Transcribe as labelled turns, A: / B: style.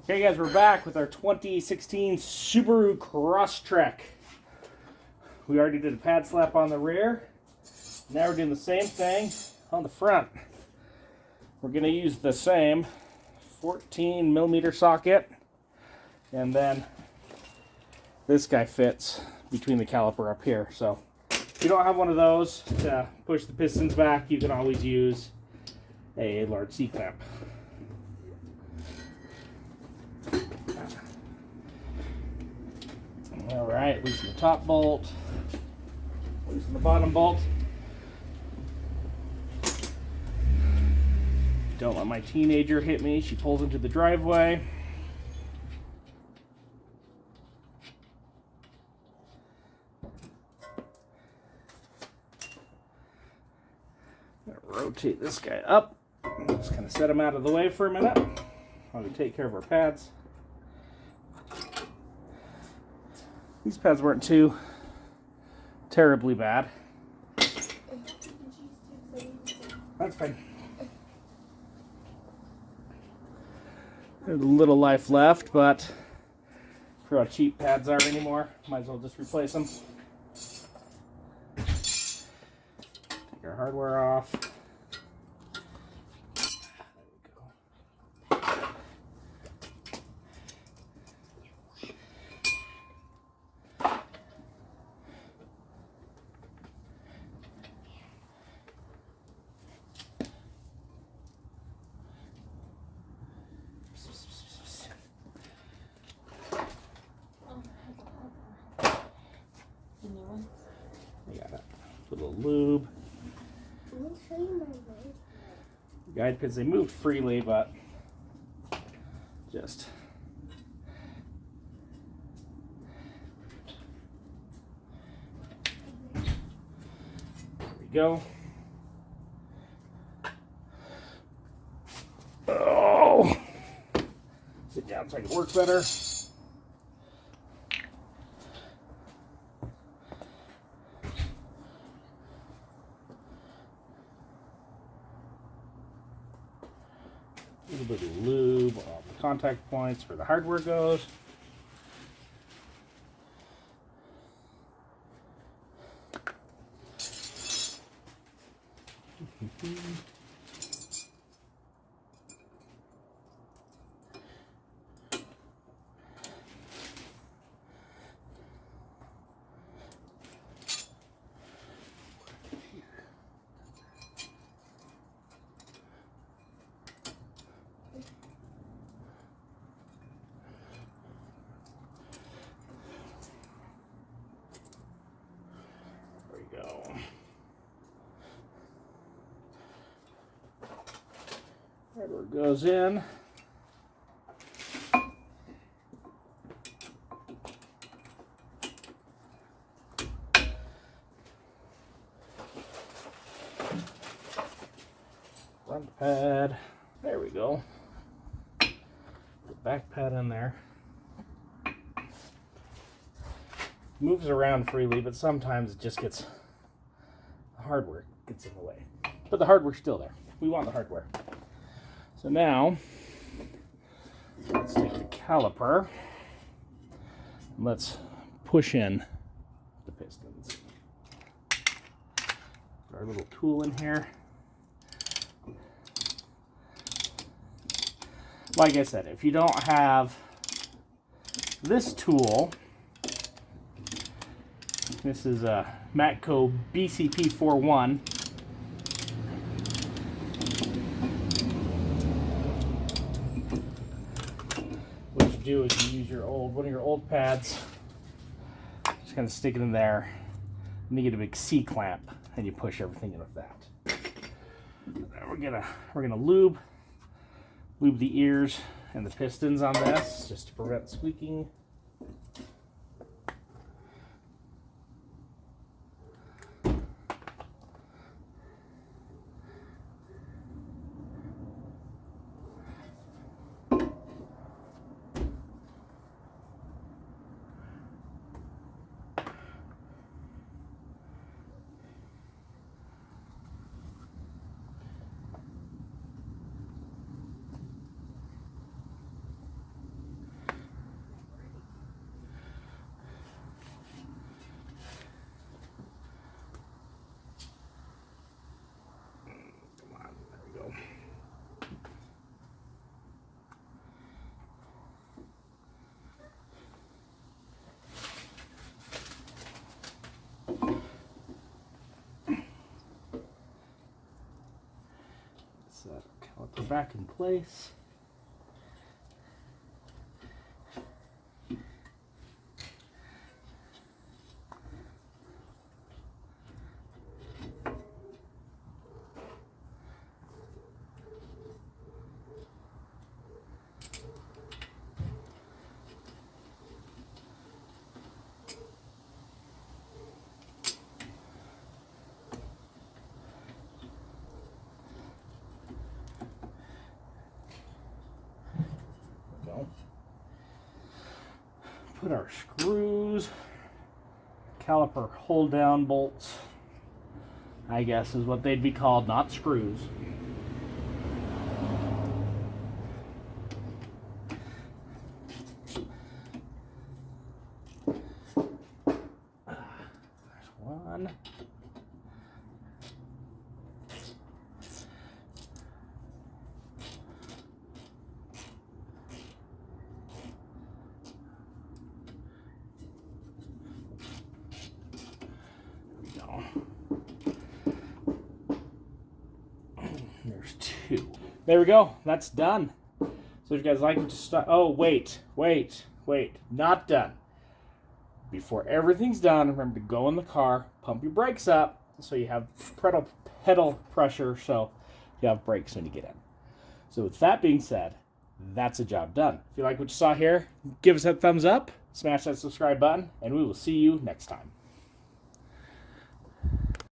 A: Okay guys, we're back with our 2016 Subaru Crosstrek. We already did a pad slap on the rear. Now we're doing the same thing on the front. We're going to use the same 14 millimeter socket, and then this guy fits between the caliper up here. So if you don't have one of those to push the pistons back, you can always use a large C-clamp. Alright, loosen the top bolt, loosen the bottom bolt. Don't let my teenager hit me. She pulls into the driveway. Rotate this guy up. Just kind of set him out of the way for a minute while we take care of our pads. These pads weren't too terribly bad. That's fine. There's a little life left, but for how cheap pads are anymore, might as well just replace them. Take our hardware off. Put a little lube. Guide pins, they moved freely, but just there we go. Oh, sit down so I can work better. A little bit of lube on the contact points where the hardware goes. Hardware goes in. Front pad. There we go. The back pad in there. Moves around freely, but sometimes it just gets, the hardware gets in the way. But the hardware's still there. We want the hardware. So now, let's take the caliper and let's push in the pistons. Our little tool in here. Like I said, if you don't have this tool, this is a Matco BCP41. Do is you use your one of your old pads, just kind of stick it in there, and you get a big C clamp, and you push everything in with that. We're gonna lube the ears and the pistons on this just to prevent squeaking. back in place. Put our screws, caliper hold down bolts, I guess is what they'd be called, not screws. There's one. There's two. There we go. That's done. So if you guys like it, just oh, wait. Not done. Before everything's done, remember to go in the car, pump your brakes up so you have pedal pressure so you have brakes when you get in. So with that being said, that's a job done. If you like what you saw here, give us a thumbs up, smash that subscribe button, and we will see you next time.